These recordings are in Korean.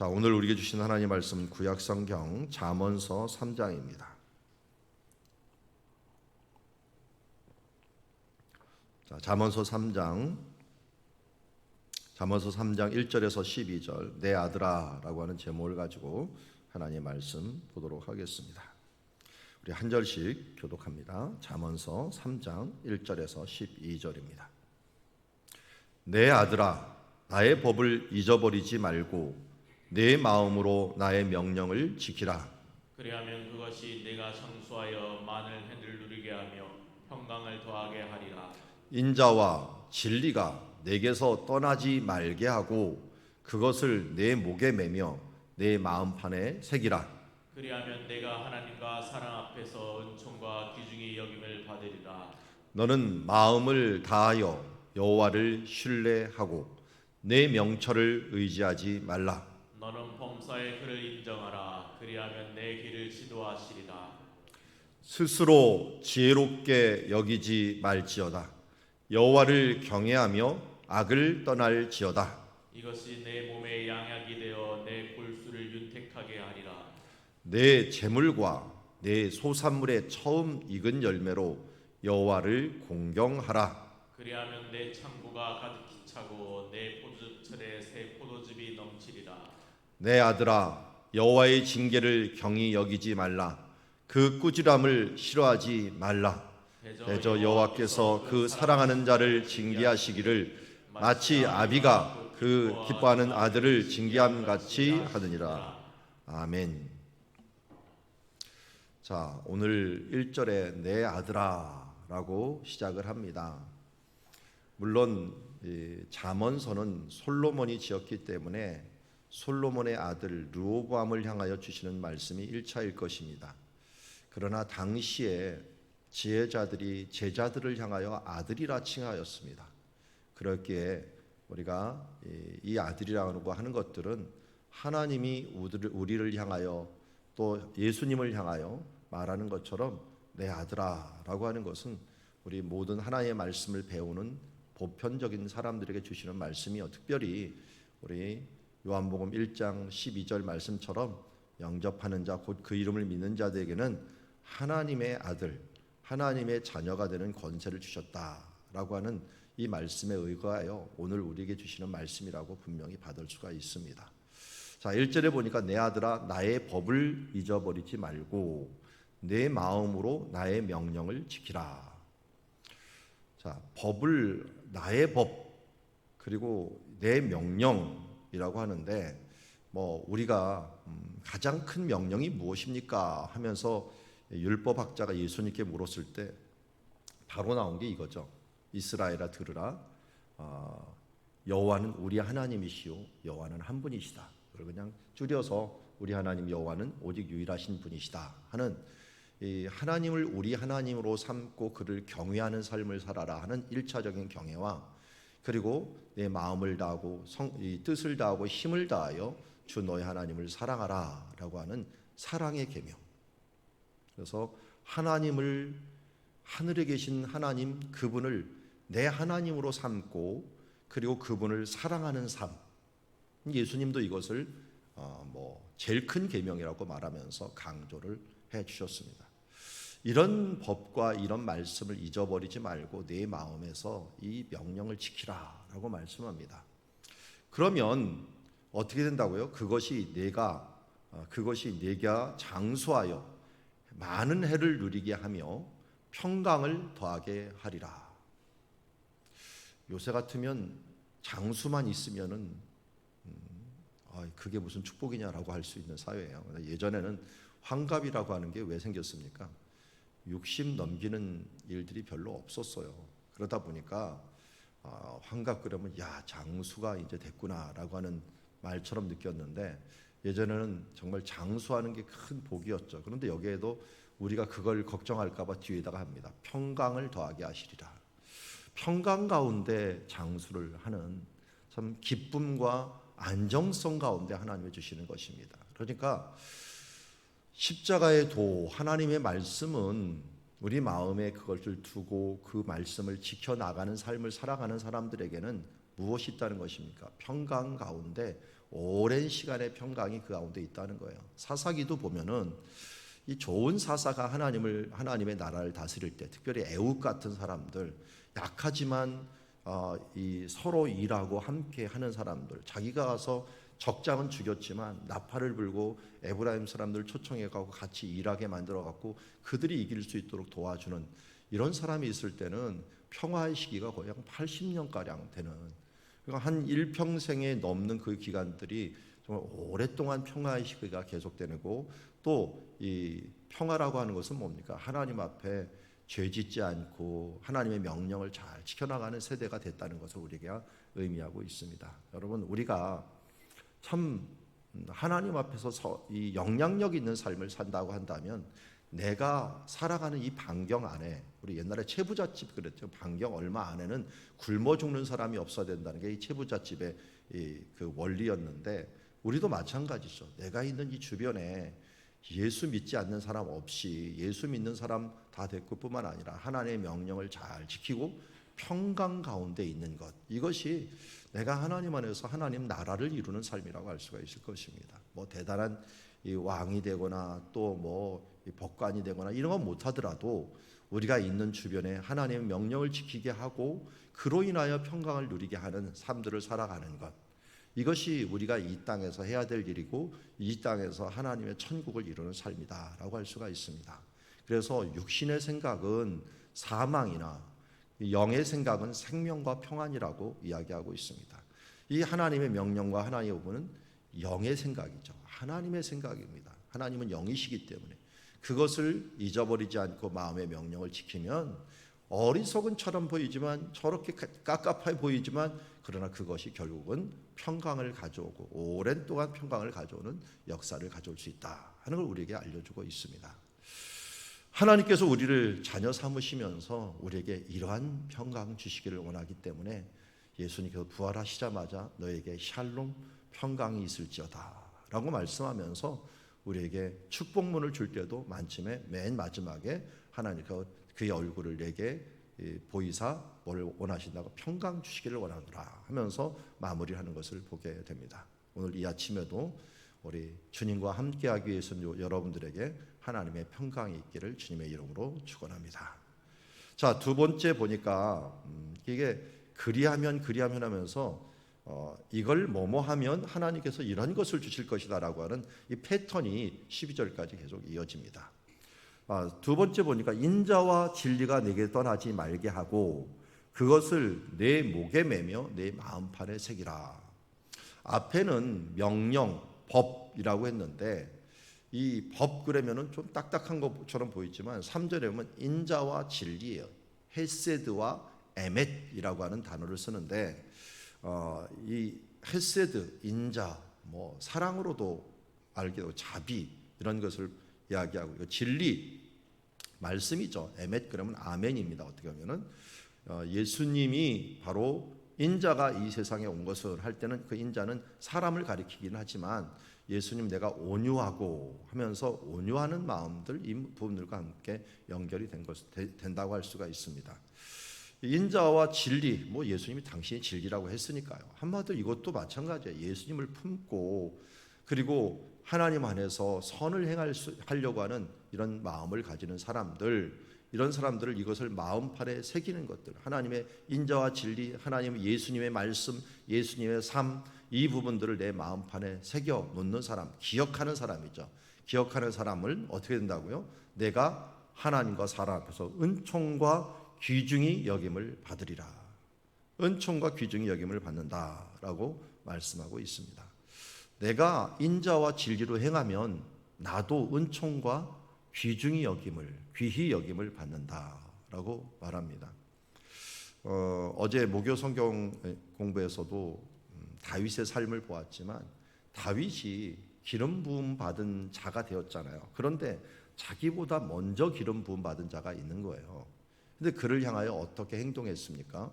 자, 오늘 우리에게 주신 하나님 말씀 구약성경 잠언서 3장입니다. 자, 잠언서 3장 1절에서 12절 내 아들아라고 하는 제목을 가지고 하나님 말씀 보도록 하겠습니다. 우리 한 절씩 교독합니다. 잠언서 3장 1절에서 12절입니다. 내 아들아 나의 법을 잊어버리지 말고 내 마음으로 나의 명령을 지키라. 그리하면 그것이 내가 상수하여 많은 해를 누리게 하며 평강을 더하게 하리라. 인자와 진리가 내게서 떠나지 말게 하고 그것을 내 목에 매며 내 마음판에 새기라. 그리하면 내가 하나님과 사랑 앞에서 은총과 귀중히 여김을 받으리라. 너는 마음을 다하여 여호와를 신뢰하고 내 명철을 의지하지 말라. 너는 범사의 그를 인정하라. 그리하면 내 길을 지도하시리라. 스스로 지혜롭게 여기지 말지어다. 여호와를 경외하며 악을 떠날지어다. 이것이 내 몸의 양약이 되어 내 골수를 윤택하게 하리라. 내 재물과 내 소산물의 처음 익은 열매로 여호와를 공경하라. 그리하면 내 창고가 가득히 차고 내 포도즙철에 새 포도즙이 넘치리라. 내 아들아 여호와의 징계를 경히 여기지 말라. 그 꾸지람을 싫어하지 말라. 대저 여호와께서 그 사랑하는 자를 징계하시기를 마치 아비가 그 기뻐하는 아들을 징계함 같이 하느니라. 아멘. 자, 오늘 1절에 내 아들아 라고 시작을 합니다. 물론 잠언서는 솔로몬이 지었기 때문에 솔로몬의 아들 르호보암을 향하여 주시는 말씀이 1차일 것입니다. 그러나 당시에 지혜자들이 제자들을 향하여 아들이라 칭하였습니다. 그렇기에 우리가 이 아들이라고 하는 것들은 하나님이 우리를 향하여 또 예수님을 향하여 말하는 것처럼 내 아들아라고 하는 것은 우리 모든 하나님의 말씀을 배우는 보편적인 사람들에게 주시는 말씀이요. 특별히 우리 요한복음 1장 12절 말씀처럼 영접하는 자 곧 그 이름을 믿는 자들에게는 하나님의 아들, 하나님의 자녀가 되는 권세를 주셨다라고 하는 이 말씀에 의거하여 오늘 우리에게 주시는 말씀이라고 분명히 받을 수가 있습니다. 자, 1절에 보니까 내 아들아 나의 법을 잊어버리지 말고 내 마음으로 나의 명령을 지키라. 자, 법을 나의 법 그리고 내 명령이라고 하는데 우리가 가장 큰 명령이 무엇입니까 하면서 율법학자가 예수님께 물었을 때 바로 나온 게 이거죠. 이스라엘아 들으라. 여호와는 우리 하나님이시요 여호와는 한 분이시다. 그리고 그냥 줄여서 우리 하나님 여호와는 오직 유일하신 분이시다 하는 이 하나님을 우리 하나님으로 삼고 그를 경외하는 삶을 살아라 하는 1차적인 경외와 그리고 내 마음을 다하고 이 뜻을 다하고 힘을 다하여 주 너의 하나님을 사랑하라 라고 하는 사랑의 계명. 그래서 하나님을 하늘에 계신 하나님 그분을 내 하나님으로 삼고 그리고 그분을 사랑하는 삶. 예수님도 이것을 제일 큰 계명이라고 말하면서 강조를 해 주셨습니다. 이런 법과 이런 말씀을 잊어버리지 말고 내 마음에서 이 명령을 지키라라고 말씀합니다. 그러면 어떻게 된다고요? 그것이 내가 장수하여 많은 해를 누리게 하며 평강을 더하게 하리라. 요새 같으면 장수만 있으면은 그게 무슨 축복이냐라고 할 수 있는 사회예요. 예전에는 환갑이라고 하는 게 왜 생겼습니까? 60 넘기는 일들이 별로 없었어요. 그러다 보니까 환갑 그러면 야 장수가 이제 됐구나라고 하는 말처럼 느꼈는데 예전에는 정말 장수하는 게 큰 복이었죠. 그런데 여기에도 우리가 그걸 걱정할까 봐 뒤에다가 합니다. 평강을 더하게 하시리라. 평강 가운데 장수를 하는 참 기쁨과 안정성 가운데 하나님이 주시는 것입니다. 그러니까 십자가의 도 하나님의 말씀은 우리 마음에 그것을 두고 그 말씀을 지켜나가는 삶을 살아가는 사람들에게는 무엇이 있다는 것입니까? 평강 가운데 오랜 시간의 평강이 그 가운데 있다는 거예요. 사사기도 보면은 이 좋은 사사가 하나님의 나라를 다스릴 때, 특별히 애굽 같은 사람들, 약하지만 이 서로 일하고 함께 하는 사람들, 자기가 가서 적장은 죽였지만 나팔을 불고 에브라임 사람들 초청해 가고 같이 일하게 만들어 갖고 그들이 이길 수 있도록 도와주는 이런 사람이 있을 때는 평화의 시기가 거의 한 80년 가량 되는, 그러니까 한 일평생에 넘는 그 기간들이 정말 오랫동안 평화의 시기가 계속되고, 또 이 평화라고 하는 것은 뭡니까? 하나님 앞에 죄 짓지 않고 하나님의 명령을 잘 지켜나가는 세대가 됐다는 것을 우리에게 의미하고 있습니다. 여러분, 우리가 참 하나님 앞에서 이 영향력 있는 삶을 산다고 한다면, 내가 살아가는 이 반경 안에, 우리 옛날에 채부잣집 그랬죠. 반경 얼마 안에는 굶어 죽는 사람이 없어야 된다는 게 이 채부잣집의 그 원리였는데, 우리도 마찬가지죠. 내가 있는 이 주변에 예수 믿지 않는 사람 없이 예수 믿는 사람 다 됐고 뿐만 아니라 하나님의 명령을 잘 지키고 평강 가운데 있는 것, 이것이 내가 하나님 안에서 하나님 나라를 이루는 삶이라고 할 수가 있을 것입니다. 뭐 대단한 이 왕이 되거나 또 뭐 법관이 되거나 이런 건 못하더라도 우리가 있는 주변에 하나님의 명령을 지키게 하고 그로 인하여 평강을 누리게 하는 삶들을 살아가는 것, 이것이 우리가 이 땅에서 해야 될 일이고 이 땅에서 하나님의 천국을 이루는 삶이다라고 할 수가 있습니다. 그래서 육신의 생각은 사망이나 영의 생각은 생명과 평안이라고 이야기하고 있습니다. 이 하나님의 명령과 하나님의 의무는 영의 생각이죠. 하나님의 생각입니다. 하나님은 영이시기 때문에 그것을 잊어버리지 않고 마음의 명령을 지키면 어리석은처럼 보이지만, 저렇게 깝깝해 보이지만, 그러나 그것이 결국은 평강을 가져오고 오랜 동안 평강을 가져오는 역사를 가져올 수 있다 하는 걸 우리에게 알려주고 있습니다. 하나님께서 우리를 자녀 삼으시면서 우리에게 이러한 평강 주시기를 원하기 때문에 예수님께서 부활하시자마자 너에게 샬롬 평강이 있을지어다 라고 말씀하면서 우리에게 축복문을 줄 때도 만침에 맨 마지막에 하나님께서 그의 얼굴을 내게 보이사 뭘 원하신다고 평강 주시기를 원하노라 하면서 마무리하는 것을 보게 됩니다. 오늘 이 아침에도 우리 주님과 함께하기 위해서 여러분들에게 하나님의 평강이 있기를 주님의 이름으로 축원합니다. 자, 두 번째 보니까 이게 그리하면 하면서 이걸 뭐뭐 하면 하나님께서 이런 것을 주실 것이다라고 하는 이 패턴이 12절까지 계속 이어집니다. 두 번째 보니까 인자와 진리가 내게 떠나지 말게 하고 그것을 내 목에 매며 내 마음판에 새기라. 앞에는 명령, 법이라고 했는데 이 법 그러면은 좀 딱딱한 것처럼 보이지만 3절에 보면 인자와 진리예요. 헤세드와 에멧이라고 하는 단어를 쓰는데 이 헤세드, 인자, 뭐 사랑으로도 알게 되고 자비 이런 것을 이야기하고, 진리 말씀이죠. 에멧 그러면 아멘입니다. 어떻게 하면은 예수님이 바로 인자가 이 세상에 온 것을 할 때는 그 인자는 사람을 가리키긴 하지만 예수님 내가 온유하고 하면서 온유하는 마음들, 이 부분들과 함께 연결이 된다고 할 수가 있습니다. 인자와 진리, 뭐 예수님이 당신이 진리라고 했으니까요. 한마디로 이것도 마찬가지예요. 예수님을 품고 그리고 하나님 안에서 선을 하려고 하는 이런 마음을 가지는 사람들, 이런 사람들을 이것을 마음판에 새기는 것들, 하나님의 인자와 진리, 하나님의 예수님의 말씀, 예수님의 삶, 이 부분들을 내 마음판에 새겨 놓는 사람, 기억하는 사람이죠. 기억하는 사람을 어떻게 된다고요? 내가 하나님과 사람 앞에서 은총과 귀중히 여김을 받으리라. 은총과 귀중히 여김을 받는다라고 말씀하고 있습니다. 내가 인자와 진리로 행하면 나도 은총과 귀중히 여김을 받는다라고 말합니다. 어제 목요 성경 공부에서도 다윗의 삶을 보았지만 다윗이 기름 부음 받은 자가 되었잖아요. 그런데 자기보다 먼저 기름 부음 받은 자가 있는 거예요. 근데 그를 향하여 어떻게 행동했습니까?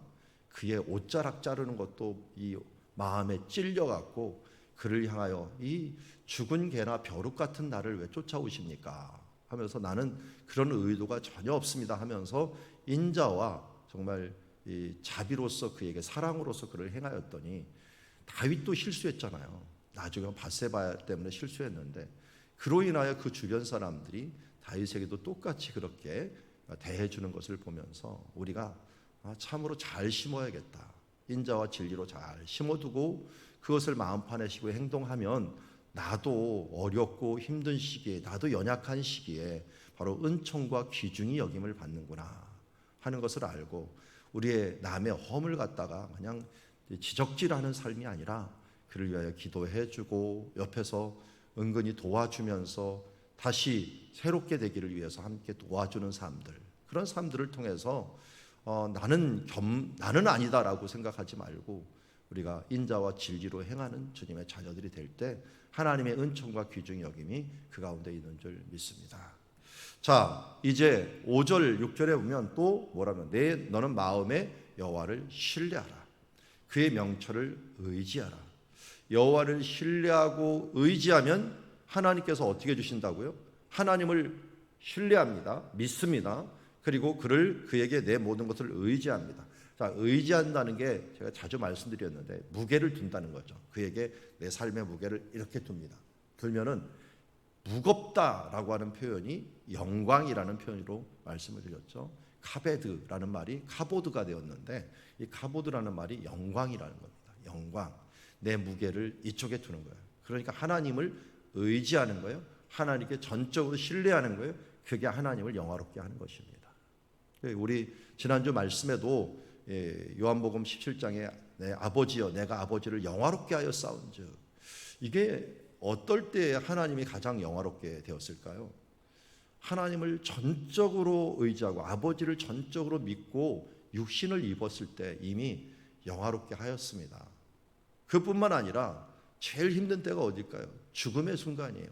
그의 옷자락 자르는 것도 이 마음에 찔려갖고 그를 향하여 이 죽은 개나 벼룩 같은 나를 왜 쫓아오십니까? 하면서 나는 그런 의도가 전혀 없습니다 하면서 인자와 정말 이 자비로서 그에게 사랑으로서 그를 행하였더니 다윗도 실수했잖아요. 나중에 바세바 때문에 실수했는데 그로 인하여 그 주변 사람들이 다윗에게도 똑같이 그렇게 대해주는 것을 보면서 우리가 참으로 잘 심어야겠다. 인자와 진리로 잘 심어두고 그것을 마음판에 씌고 행동하면 나도 어렵고 힘든 시기에, 나도 연약한 시기에 바로 은총과 귀중히 여김을 받는구나 하는 것을 알고 우리의 남의 허물 갖다가 그냥 지적질하는 삶이 아니라 그를 위하여 기도해주고 옆에서 은근히 도와주면서 다시 새롭게 되기를 위해서 함께 도와주는 삶들, 그런 삶들을 통해서 나는 아니다라고 생각하지 말고 우리가 인자와 진리로 행하는 주님의 자녀들이 될 때 하나님의 은총과 귀중히 여김이 그 가운데 있는 줄 믿습니다. 자, 이제 5절 6절에 보면 또 뭐라면 너는 마음에 여호와를 신뢰하라. 그의 명철을 의지하라. 여호와를 신뢰하고 의지하면 하나님께서 어떻게 해주신다고요? 하나님을 신뢰합니다. 믿습니다. 그리고 그에게 내 모든 것을 의지합니다. 자, 의지한다는 게 제가 자주 말씀드렸는데 무게를 둔다는 거죠. 그에게 내 삶의 무게를 이렇게 둡니다. 들면은 무겁다라고 하는 표현이 영광이라는 표현으로 말씀을 드렸죠. 카베드라는 말이 카보드가 되었는데 이 카보드라는 말이 영광이라는 겁니다. 영광. 내 무게를 이쪽에 두는 거예요. 그러니까 하나님을 의지하는 거예요. 하나님께 전적으로 신뢰하는 거예요. 그게 하나님을 영화롭게 하는 것입니다. 우리 지난주 말씀에도 요한복음 17장에 내 아버지여 내가 아버지를 영화롭게 하여 싸운즉, 이게 어떨 때 하나님이 가장 영화롭게 되었을까요? 하나님을 전적으로 의지하고 아버지를 전적으로 믿고 육신을 입었을 때 이미 영화롭게 하였습니다. 그뿐만 아니라 제일 힘든 때가 어딜까요? 죽음의 순간이에요.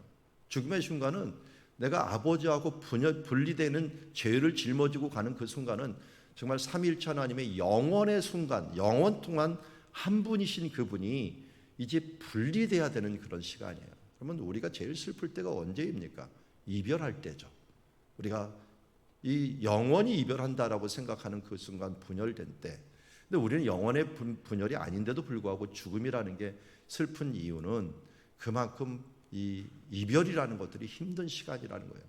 죽음의 순간은 내가 아버지하고 분리되는 죄를 짊어지고 가는 그 순간은 정말 삼위일체 하나님의 영원의 순간, 영원 동안 한 분이신 그분이 이제 분리돼야 되는 그런 시간이에요. 그러면 우리가 제일 슬플 때가 언제입니까? 이별할 때죠. 우리가 이 영원히 이별한다라고 생각하는 그 순간, 분열된 때. 근데 우리는 영원의 분열이 아닌데도 불구하고 죽음이라는 게 슬픈 이유는 그만큼 이 이별이라는 것들이 힘든 시간이라는 거예요.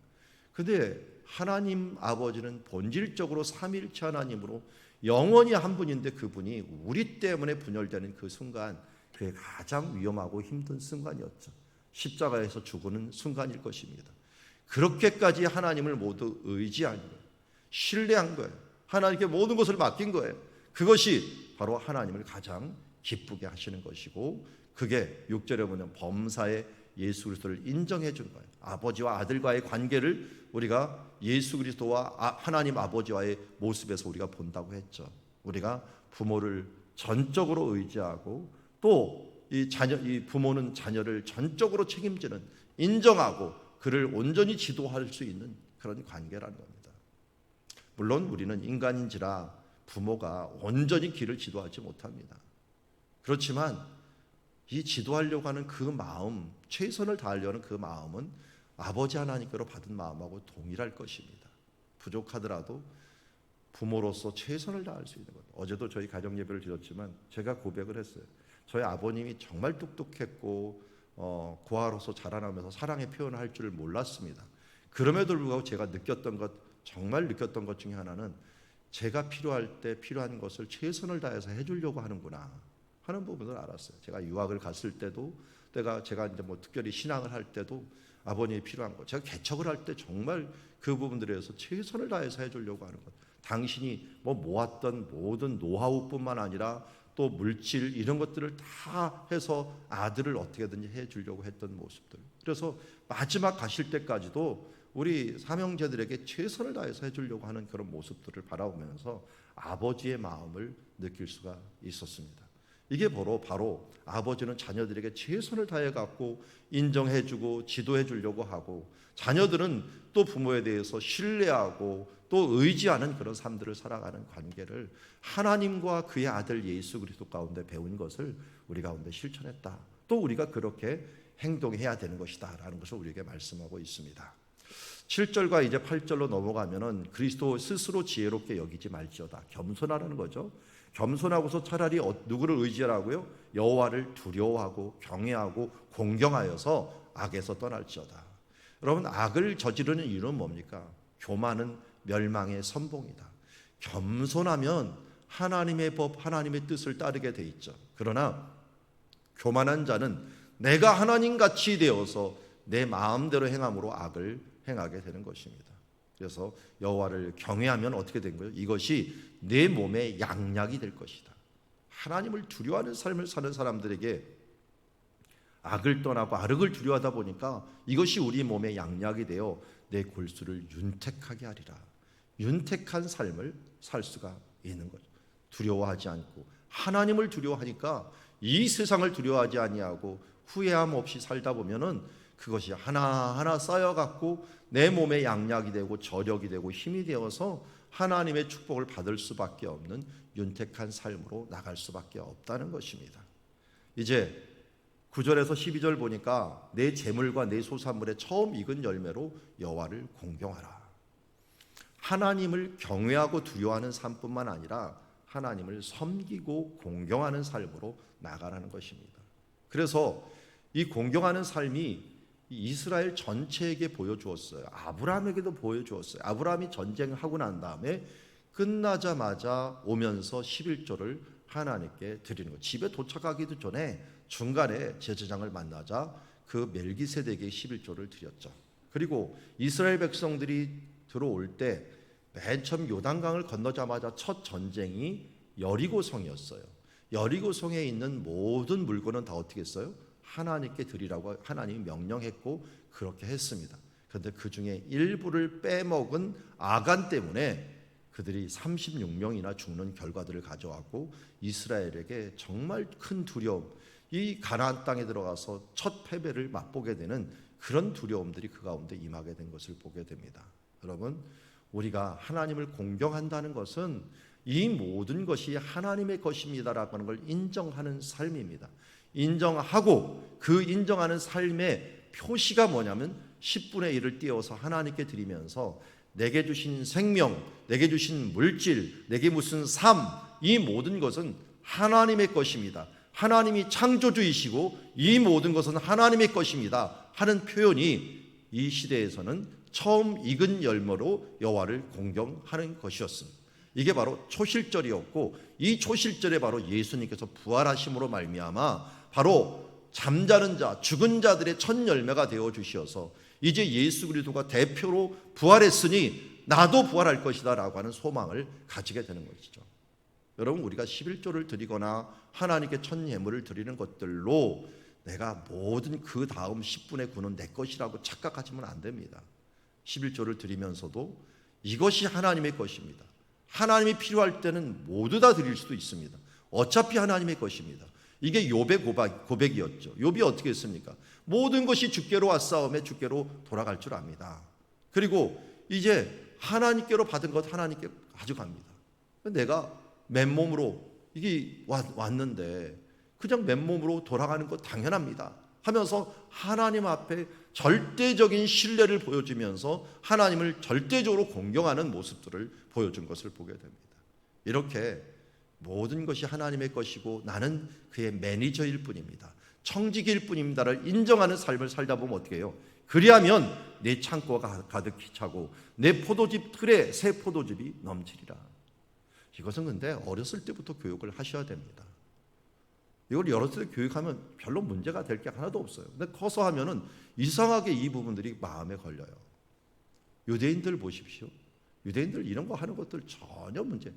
근데 하나님 아버지는 본질적으로 삼위일체 하나님으로 영원히 한 분인데 그분이 우리 때문에 분열되는 그 순간, 그게 가장 위험하고 힘든 순간이었죠. 십자가에서 죽는 순간일 것입니다. 그렇게까지 하나님을 모두 의지한 거예요. 신뢰한 거예요. 하나님께 모든 것을 맡긴 거예요. 그것이 바로 하나님을 가장 기쁘게 하시는 것이고, 그게 6절에 보면 범사에 예수 그리스도를 인정해 준 거예요. 아버지와 아들과의 관계를 우리가 예수 그리스도와 하나님 아버지와의 모습에서 우리가 본다고 했죠. 우리가 부모를 전적으로 의지하고 또 이 부모는 자녀를 전적으로 책임지는, 인정하고 그를 온전히 지도할 수 있는 그런 관계라는 겁니다. 물론 우리는 인간인지라 부모가 온전히 길을 지도하지 못합니다. 그렇지만 이 지도하려고 하는 그 마음, 최선을 다하려는 그 마음은 아버지 하나님께로 받은 마음하고 동일할 것입니다. 부족하더라도 부모로서 최선을 다할 수 있는 것. 어제도 저희 가정 예배를 드렸지만 제가 고백을 했어요. 저희 아버님이 정말 똑똑했고 고아로서 자라나면서 사랑의 표현을 할 줄을 몰랐습니다. 그럼에도 불구하고 제가 정말 느꼈던 것 중에 하나는 제가 필요할 때 필요한 것을 최선을 다해서 해주려고 하는구나 하는 부분을 알았어요. 제가 유학을 갔을 때도, 제가 이제 뭐 특별히 신앙을 할 때도 아버님이 필요한 것, 제가 개척을 할 때 정말 그 부분들에서 최선을 다해서 해주려고 하는 것. 당신이 모았던 모든 노하우뿐만 아니라 또 물질 이런 것들을 다 해서 아들을 어떻게든지 해주려고 했던 모습들. 그래서 마지막 가실 때까지도 우리 삼형제들에게 최선을 다해서 해주려고 하는 그런 모습들을 바라보면서 아버지의 마음을 느낄 수가 있었습니다. 이게 바로 아버지는 자녀들에게 최선을 다해 갖고 인정해주고 지도해주려고 하고, 자녀들은 또 부모에 대해서 신뢰하고 또 의지하는 그런 삶들을 살아가는 관계를 하나님과 그의 아들 예수 그리스도 가운데 배운 것을 우리 가운데 실천했다. 또 우리가 그렇게 행동해야 되는 것이다 라는 것을 우리에게 말씀하고 있습니다. 7절과 이제 8절로 넘어가면은 그리스도 스스로 지혜롭게 여기지 말지어다, 겸손하라는 거죠. 겸손하고서 차라리 누구를 의지하라고요? 여호와를 두려워하고 경외하고 공경하여서 악에서 떠날지어다. 여러분, 악을 저지르는 이유는 뭡니까? 교만은 멸망의 선봉이다. 겸손하면 하나님의 법, 하나님의 뜻을 따르게 돼 있죠. 그러나 교만한 자는 내가 하나님같이 되어서 내 마음대로 행함으로 악을 행하게 되는 것입니다. 그래서 여호와를 경외하면 어떻게 된 거예요? 이것이 내 몸의 양약이 될 것이다. 하나님을 두려워하는 삶을 사는 사람들에게 악을 떠나고 악을 두려워하다 보니까 이것이 우리 몸의 양약이 되어 내 골수를 윤택하게 하리라. 윤택한 삶을 살 수가 있는 거죠. 두려워하지 않고 하나님을 두려워하니까 이 세상을 두려워하지 아니하고 후회함 없이 살다 보면은 그것이 하나하나 쌓여갖고 내 몸의 양약이 되고 저력이 되고 힘이 되어서 하나님의 축복을 받을 수밖에 없는 윤택한 삶으로 나갈 수밖에 없다는 것입니다. 이제 9절에서 12절 보니까 내 재물과 내 소산물의 처음 익은 열매로 여호와를 공경하라. 하나님을 경외하고 두려워하는 삶뿐만 아니라 하나님을 섬기고 공경하는 삶으로 나가라는 것입니다. 그래서 이 공경하는 삶이 이스라엘 전체에게 보여주었어요. 아브라함에게도 보여주었어요. 아브라함이 전쟁하고 난 다음에 끝나자마자 오면서 11조를 하나님께 드리는 것. 집에 도착하기도 전에 중간에 제사장을 만나자 그 멜기세덱에게 11조를 드렸죠. 그리고 이스라엘 백성들이 들어올 때 맨 처음 요단강을 건너자마자 첫 전쟁이 여리고성이었어요. 여리고성에 있는 모든 물건은 다 어떻게 했어요? 하나님께 드리라고 하나님이 명령했고 그렇게 했습니다. 그런데 그 중에 일부를 빼먹은 아간 때문에 그들이 36명이나 죽는 결과들을 가져왔고 이스라엘에게 정말 큰 두려움, 이 가나안 땅에 들어가서 첫 패배를 맛보게 되는 그런 두려움들이 그 가운데 임하게 된 것을 보게 됩니다. 여러분, 우리가 하나님을 공경한다는 것은 이 모든 것이 하나님의 것입니다라고 하는 걸 인정하는 삶입니다. 인정하고 그 인정하는 삶의 표시가 뭐냐면 10분의 1을 띄워서 하나님께 드리면서 내게 주신 생명, 내게 주신 물질, 내게 무슨 삶, 이 모든 것은 하나님의 것입니다. 하나님이 창조주이시고 이 모든 것은 하나님의 것입니다 하는 표현이 이 시대에서는 처음 익은 열매로 여호와를 공경하는 것이었습니다. 이게 바로 초실절이었고 이 초실절에 바로 예수님께서 부활하심으로 말미암아 바로 잠자는 자, 죽은 자들의 첫 열매가 되어 주셔서 이제 예수 그리스도가 대표로 부활했으니 나도 부활할 것이다 라고 하는 소망을 가지게 되는 것이죠. 여러분, 우리가 11조를 드리거나 하나님께 첫 예물을 드리는 것들로 내가 모든 그 다음 10분의 9는 내 것이라고 착각하시면 안 됩니다. 11조를 드리면서도 이것이 하나님의 것입니다. 하나님이 필요할 때는 모두 다 드릴 수도 있습니다. 어차피 하나님의 것입니다. 이게 욥의 고백이었죠. 욥이 어떻게 했습니까? 모든 것이 주께로 왔사오매 주께로 돌아갈 줄 압니다. 그리고 이제 하나님께로 받은 것 하나님께 가져갑니다. 내가 맨몸으로 이게 왔는데 그냥 맨몸으로 돌아가는 것 당연합니다 하면서 하나님 앞에 절대적인 신뢰를 보여주면서 하나님을 절대적으로 공경하는 모습들을 보여준 것을 보게 됩니다. 이렇게 모든 것이 하나님의 것이고 나는 그의 매니저일 뿐입니다, 청지기일 뿐입니다를 인정하는 삶을 살다 보면 어떻게 해요? 그리하면 내 창고가 가득히 차고 내 포도즙 틀에 새 포도즙이 넘치리라. 이것은 근데 어렸을 때부터 교육을 하셔야 됩니다. 이걸 어렸을 때 교육하면 별로 문제가 될 게 하나도 없어요. 근데 커서 하면은 이상하게 이 부분들이 마음에 걸려요. 유대인들 보십시오. 유대인들 이런 거 하는 것들 전혀 문제.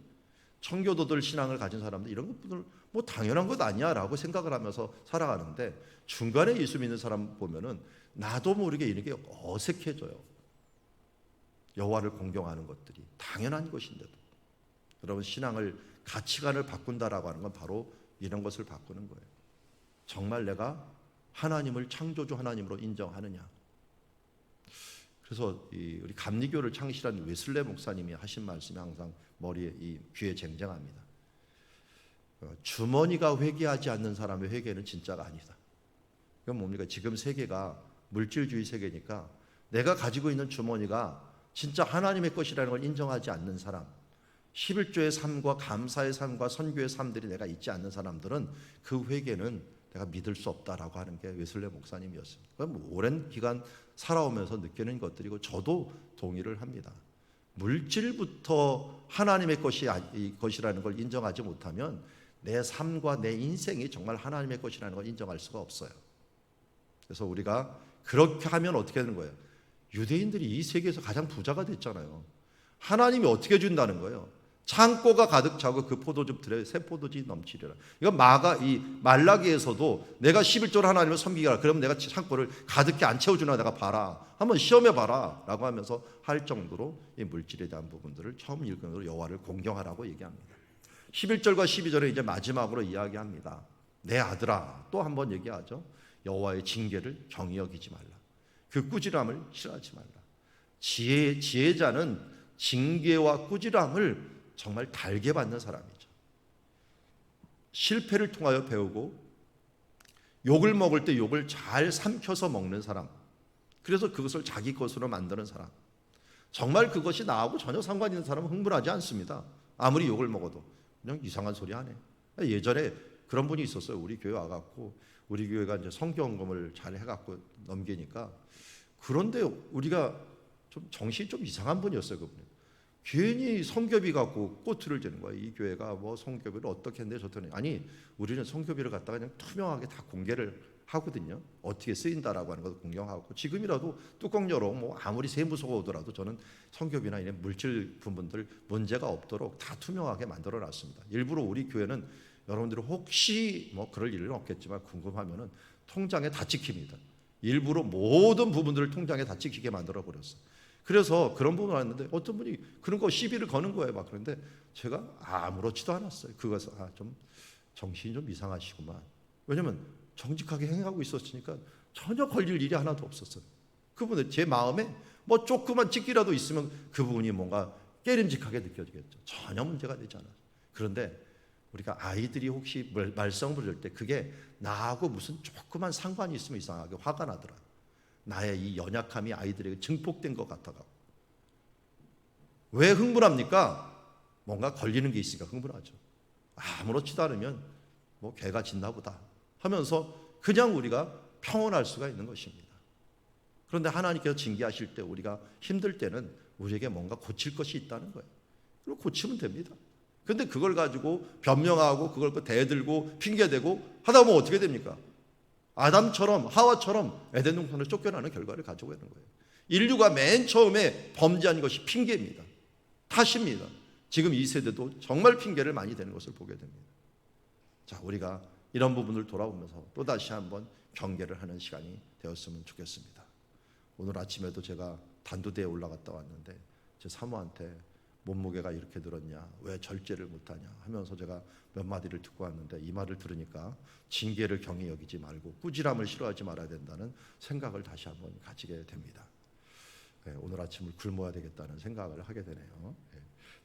청교도들 신앙을 가진 사람들 이런 것들 뭐 당연한 것 아니야라고 생각을 하면서 살아가는데 중간에 예수 믿는 사람 보면은 나도 모르게 이런 게 어색해져요. 여호와를 공경하는 것들이 당연한 것인데도. 여러분, 신앙을 가치관을 바꾼다라고 하는 건 바로 이런 것을 바꾸는 거예요. 정말 내가 하나님을 창조주 하나님으로 인정하느냐. 그래서 우리 감리교를 창시한 웨슬레 목사님이 하신 말씀이 항상 머리에 귀에 쟁쟁합니다. 주머니가 회개하지 않는 사람의 회개는 진짜가 아니다. 그건 뭡니까? 지금 세계가 물질주의 세계니까 내가 가지고 있는 주머니가 진짜 하나님의 것이라는 걸 인정하지 않는 사람, 11조의 삶과 감사의 삶과 선교의 삶들이 내가 있지 않는 사람들은 그 회개는 내가 믿을 수 없다라고 하는 게 웨슬레 목사님이었습니다. 그럼 오랜 기간 살아오면서 느끼는 것들이고 저도 동의를 합니다. 물질부터 하나님의 것이라는 걸 인정하지 못하면 내 삶과 내 인생이 정말 하나님의 것이라는 걸 인정할 수가 없어요. 그래서 우리가 그렇게 하면 어떻게 되는 거예요? 유대인들이 이 세계에서 가장 부자가 됐잖아요. 하나님이 어떻게 준다는 거예요? 창고가 가득 차고 그 포도즙들에 새 포도즙이 넘치리라. 이거 말라기에서도 내가 11조를 하나님을 섬기라. 그러면 내가 창고를 가득히 안 채워주나 내가 봐라. 한번 시험해 봐라. 라고 하면서 할 정도로 이 물질에 대한 부분들을 처음 읽은 대로 여호와를 공경하라고 얘기합니다. 11절과 12절에 이제 마지막으로 이야기합니다. 내 아들아, 또 한 번 얘기하죠. 여호와의 징계를 경히 여기지 말라. 그 꾸지람을 싫어하지 말라. 지혜자는 징계와 꾸지람을 정말 달게 받는 사람이죠. 실패를 통하여 배우고 욕을 먹을 때 욕을 잘 삼켜서 먹는 사람, 그래서 그것을 자기 것으로 만드는 사람, 정말 그것이 나하고 전혀 상관 있는 사람은 흥분하지 않습니다. 아무리 욕을 먹어도 그냥 이상한 소리 하네. 예전에 그런 분이 있었어요. 우리 교회 와갖고 우리 교회가 이제 성경검을 잘 해갖고 넘기니까, 그런데 우리가 좀 정신이 좀 이상한 분이었어요. 그분이 괜히 성교비 갖고 꼬투리를 재는 거야. 이 교회가 뭐 성교비를 어떻게 했는데 저더니, 아니 우리는 성교비를 갖다가 그냥 투명하게 다 공개를 하거든요. 어떻게 쓰인다라고 하는 것도 공개하고, 지금이라도 뚜껑 열어 뭐 아무리 세무서가 오더라도 저는 성교비나 이런 물질 부분들 문제가 없도록 다 투명하게 만들어 놨습니다. 일부러 우리 교회는 여러분들이 혹시 뭐 그럴 일은 없겠지만 궁금하면은 통장에 다 찍힙니다. 일부러 모든 부분들을 통장에 다 찍히게 만들어 버렸어요. 그래서 그런 부분을 왔는데 어떤 분이 그런 거 시비를 거는 거예요. 막 그런데 제가 아무렇지도 않았어요. 그것을 좀 정신이 좀 이상하시구만. 왜냐면 정직하게 행하고 있었으니까 전혀 걸릴 일이 하나도 없었어요. 그분은 제 마음에 뭐 조그만 찍기라도 있으면 그 부분이 뭔가 깨림직하게 느껴지겠죠. 전혀 문제가 되지 않아요. 그런데 우리가 아이들이 혹시 말썽을 부릴 때 그게 나하고 무슨 조그만 상관이 있으면 이상하게 화가 나더라. 나의 이 연약함이 아이들에게 증폭된 것 같아가. 왜 흥분합니까? 뭔가 걸리는 게 있으니까 흥분하죠. 아무렇지도 않으면 뭐 개가 짖나 보다 하면서 그냥 우리가 평온할 수가 있는 것입니다. 그런데 하나님께서 징계하실 때 우리가 힘들 때는 우리에게 뭔가 고칠 것이 있다는 거예요. 그리고 고치면 됩니다. 그런데 그걸 가지고 변명하고 그걸 대들고 핑계대고 하다 보면 어떻게 됩니까? 아담처럼 하와처럼 에덴 동산을 쫓겨나는 결과를 가지고 있는 거예요. 인류가 맨 처음에 범죄한 것이 핑계입니다. 탓입니다. 지금 이 세대도 정말 핑계를 많이 대는 것을 보게 됩니다. 자, 우리가 이런 부분을 돌아보면서 또 다시 한번 경계를 하는 시간이 되었으면 좋겠습니다. 오늘 아침에도 제가 단두대에 올라갔다 왔는데 제 사모한테 몸무게가 이렇게 늘었냐, 왜 절제를 못하냐 하면서 제가 몇 마디를 듣고 왔는데, 이 말을 들으니까 징계를 경히 여기지 말고 꾸지람을 싫어하지 말아야 된다는 생각을 다시 한번 가지게 됩니다. 오늘 아침을 굶어야 되겠다는 생각을 하게 되네요.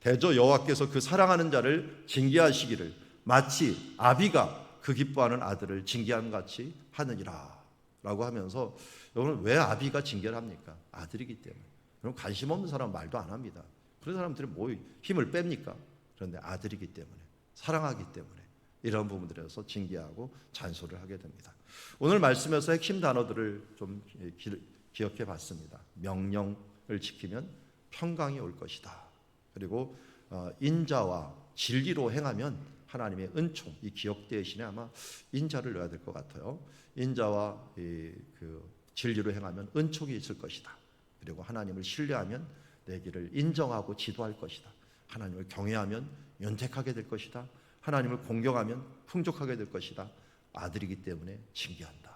대저 여호와께서 그 사랑하는 자를 징계하시기를 마치 아비가 그 기뻐하는 아들을 징계함 같이 하느니라 라고 하면서, 여러분 왜 아비가 징계를 합니까? 아들이기 때문에. 그럼 관심 없는 사람은 말도 안 합니다. 그런 사람들이 뭐 힘을 뺍니까? 그런데 아들이기 때문에, 사랑하기 때문에 이런 부분들에서 징계하고 잔소리를 하게 됩니다. 오늘 말씀에서 핵심 단어들을 좀 기억해 봤습니다. 명령을 지키면 평강이 올 것이다. 그리고 인자와 진리로 행하면 하나님의 은총, 이 기억 대신에 아마 인자를 넣어야 될 것 같아요. 인자와 그 진리로 행하면 은총이 있을 것이다. 그리고 하나님을 신뢰하면 내 길을 인정하고 지도할 것이다. 하나님을 경외하면 연택하게 될 것이다. 하나님을 공경하면 풍족하게 될 것이다. 아들이기 때문에 징계한다.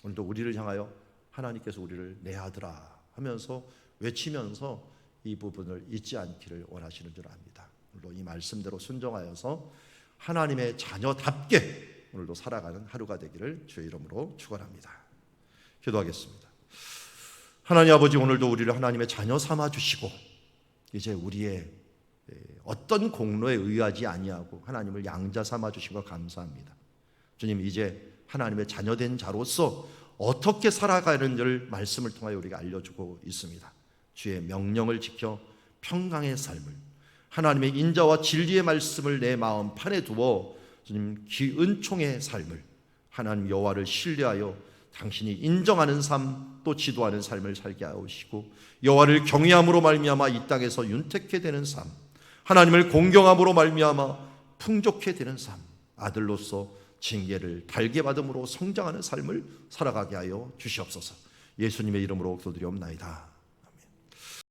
오늘도 우리를 향하여 하나님께서 우리를 내 아들아 하면서 외치면서 이 부분을 잊지 않기를 원하시는 줄 압니다. 오늘도 이 말씀대로 순종하여서 하나님의 자녀답게 오늘도 살아가는 하루가 되기를 주의 이름으로 축원합니다. 기도하겠습니다. 하나님 아버지, 오늘도 우리를 하나님의 자녀 삼아 주시고 이제 우리의 어떤 공로에 의하지 아니하고 하나님을 양자 삼아 주신 것 감사합니다. 주님, 이제 하나님의 자녀된 자로서 어떻게 살아가는지를 말씀을 통하여 우리가 알려주고 있습니다. 주의 명령을 지켜 평강의 삶을, 하나님의 인자와 진리의 말씀을 내 마음 판에 두어 주님 은총의 삶을, 하나님 여호와를 신뢰하여 당신이 인정하는 삶, 또 지도하는 삶을 살게 하시고, 여호와를 경외함으로 말미암아 이 땅에서 윤택케 되는 삶, 하나님을 공경함으로 말미암아 풍족케 되는 삶, 아들로서 징계를 달게 받음으로 성장하는 삶을 살아가게 하여 주시옵소서. 예수님의 이름으로 기도드리옵나이다.